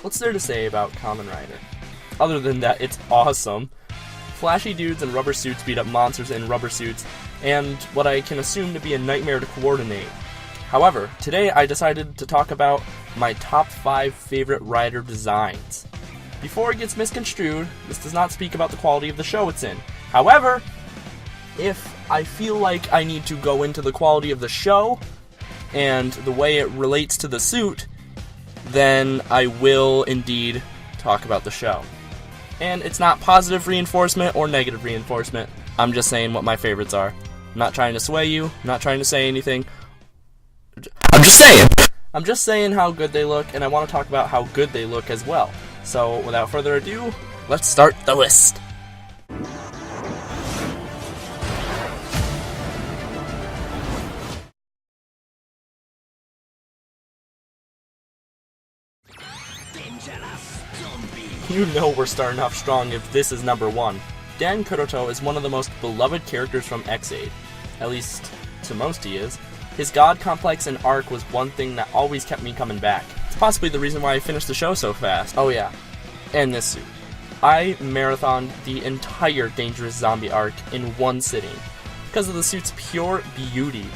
What's there to say about Kamen Rider? Other than that, it's awesome. Flashy dudes in rubber suits beat up monsters in rubber suits, and what I can assume to be a nightmare to coordinate. However, today I decided to talk about my top 5 favorite rider designs. Before it gets misconstrued, this does not speak about the quality of the show it's in. However, if I feel like I need to go into the quality of the show and the way it relates to the suit, then I will indeed talk about the show. And it's not positive reinforcement or negative reinforcement. I'm just saying what my favorites are. I'm not trying to sway you, I'm not trying to say anything. I'm just saying how good they look, and I want to talk about how good they look as well. So, without further ado, let's start the list. You know we're starting off strong if this is number 1. Dan Kuroto is one of the most beloved characters from X-Aid. At least, to most he is. His god complex and arc was one thing that always kept me coming back. It's possibly the reason why I finished the show so fast. Oh yeah, and this suit. I marathoned the entire Dangerous Zombie arc in one sitting, because of the suit's pure beauty.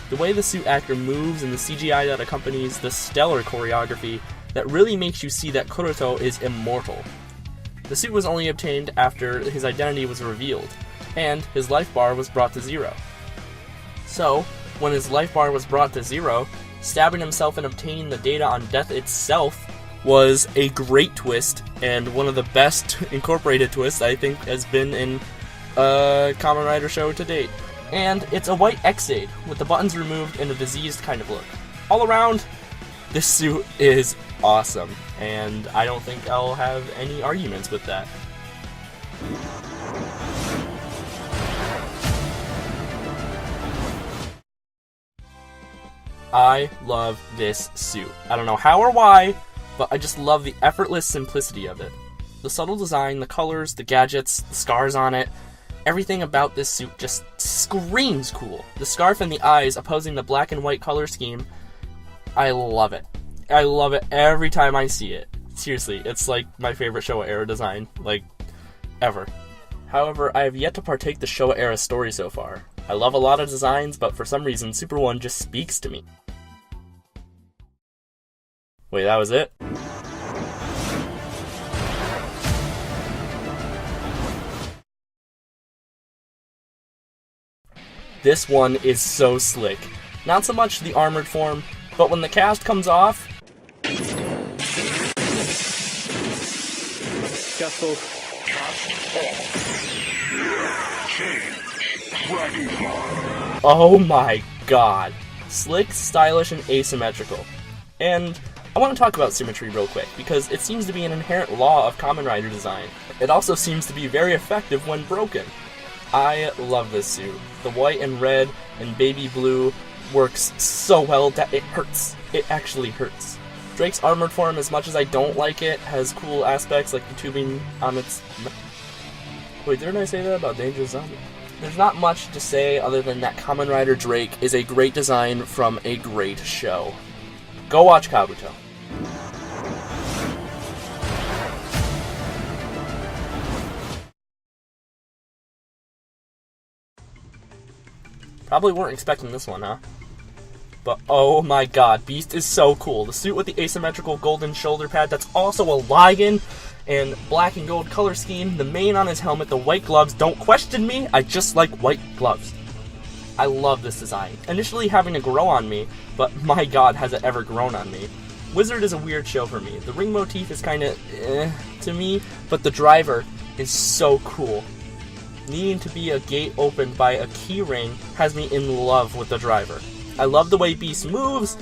The way the suit actor moves and the CGI that accompanies the stellar choreography that really makes you see that Kuroto is immortal. The suit was only obtained after his identity was revealed, and his life bar was brought to 0. So, when his life bar was brought to 0, stabbing himself and obtaining the data on death itself was a great twist, and one of the best incorporated twists I think has been in a Kamen Rider show to date. And it's a white X-Aid, with the buttons removed and a diseased kind of look. All around, this suit is awesome, and I don't think I'll have any arguments with that. I love this suit. I don't know how or why, but I just love the effortless simplicity of it. The subtle design, the colors, the gadgets, the scars on it, everything about this suit just screams cool. The scarf and the eyes opposing the black and white color scheme, I love it. I love it every time I see it. Seriously, it's like my favorite Showa era design, like, ever. However, I have yet to partake the Showa era story so far. I love a lot of designs, but for some reason, Super 1 just speaks to me. Wait, that was it? This one is so slick. Not so much the armored form, but when the cast comes off... Oh my god. Slick, stylish, and asymmetrical. And I want to talk about symmetry real quick, because it seems to be an inherent law of Kamen Rider design. It also seems to be very effective when broken. I love this suit. The white and red and baby blue works so well that it hurts. It actually hurts. Drake's armored form, as much as I don't like it, has cool aspects like the tubing on its... Wait, didn't I say that about Dangerous Zombie? There's not much to say other than that Kamen Rider Drake is a great design from a great show. Go watch Kabuto. Probably weren't expecting this one, huh? But oh my god, Beast is so cool. The suit with the asymmetrical golden shoulder pad that's also a lion, and black and gold color scheme, the mane on his helmet, the white gloves. Don't question me, I just like white gloves. I love this design. Initially having to grow on me, but my god, has it ever grown on me. Wizard is a weird show for me. The ring motif is kinda to me, but the driver is so cool. Needing to be a gate opened by a key ring has me in love with the driver. I love the way Beast moves,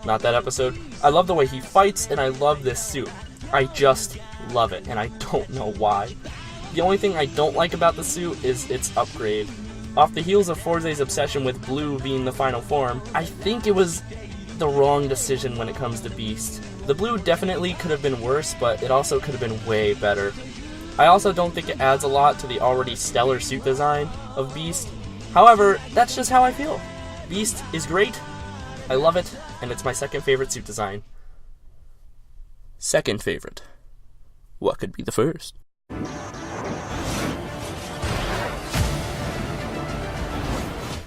not that episode. I love the way he fights, and I love this suit. I just love it, and I don't know why. The only thing I don't like about the suit is its upgrade. Off the heels of Forze's obsession with blue being the final form, I think it was the wrong decision when it comes to Beast. The blue definitely could have been worse, but it also could have been way better. I also don't think it adds a lot to the already stellar suit design of Beast. However, that's just how I feel. Beast is great, I love it, and it's my second favorite suit design. Second favorite. What could be the first?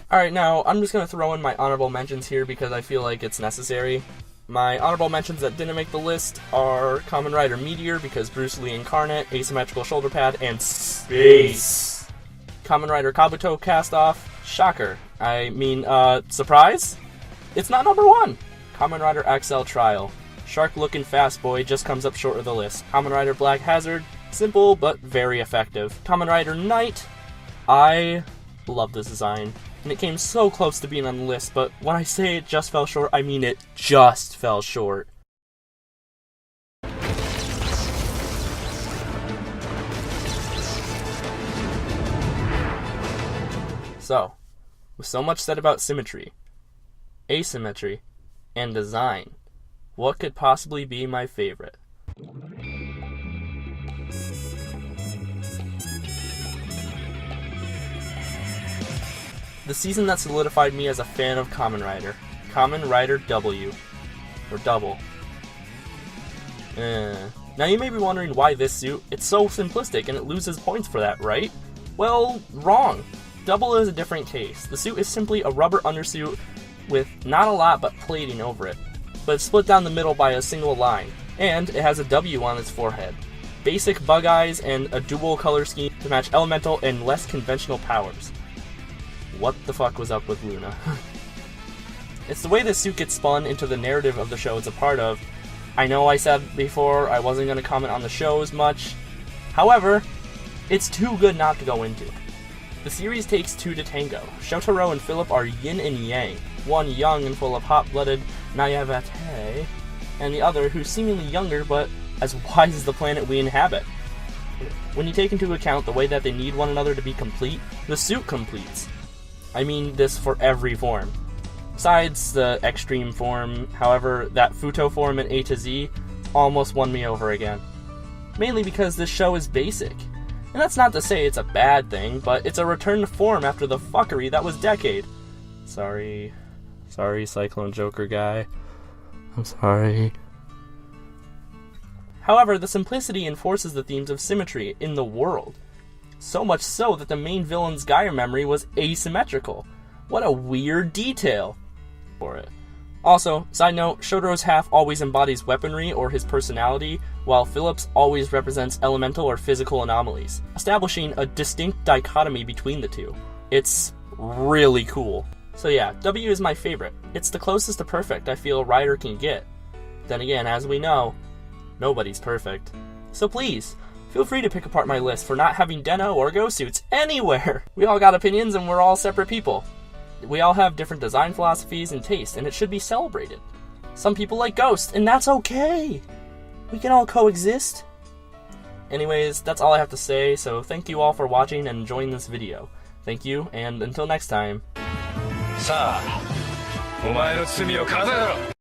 Alright, now I'm just going to throw in my honorable mentions here because I feel like it's necessary. My honorable mentions that didn't make the list are Kamen Rider Meteor because Bruce Lee Incarnate, Asymmetrical Shoulder Pad, and Space. Kamen Rider Kabuto Cast-Off, shocker. I mean, surprise? It's not number 1. Kamen Rider XL Trial. Shark-looking fast boy just comes up short of the list. Kamen Rider Black Hazard, simple but very effective. Kamen Rider Knight, I love this design. And it came so close to being on the list, but when I say it just fell short, I mean it just fell short. So, with so much said about symmetry, asymmetry, and design, what could possibly be my favorite? The season that solidified me as a fan of Kamen Rider W, or Double. Now you may be wondering why this suit, it's so simplistic and it loses points for that, right? Well, wrong. Double is a different case. The suit is simply a rubber undersuit with not a lot but plating over it, but it's split down the middle by a single line, and it has a W on its forehead. Basic bug eyes and a dual color scheme to match elemental and less conventional powers. What the fuck was up with Luna? It's the way this suit gets spun into the narrative of the show it's a part of. I know I said before I wasn't going to comment on the show as much. However, it's too good not to go into. The series takes two to tango. Shotaro and Philip are yin and yang. One young and full of hot-blooded naivete, and the other who's seemingly younger but as wise as the planet we inhabit. When you take into account the way that they need one another to be complete, the suit completes. I mean this for every form. Besides the extreme form, however, that Futo form in A to Z almost won me over again. Mainly because this show is basic. And that's not to say it's a bad thing, but it's a return to form after the fuckery that was Decade. Sorry, Cyclone Joker guy. I'm sorry. However, the simplicity enforces the themes of symmetry in the world. So much so that the main villain's Gaia memory was asymmetrical. What a weird detail for it. Also, side note, Shotaro's half always embodies weaponry or his personality, while Philip's always represents elemental or physical anomalies, establishing a distinct dichotomy between the two. It's really cool. So yeah, W is my favorite. It's the closest to perfect I feel a writer can get. Then again, as we know, nobody's perfect. So please, feel free to pick apart my list for not having Deno or Go suits anywhere. We all got opinions and we're all separate people. We all have different design philosophies and taste, and it should be celebrated. Some people like Ghost, and that's okay. We can all coexist. Anyways, that's all I have to say, so thank you all for watching and enjoying this video. Thank you, and until next time. さあ、お前の罪を数えろ。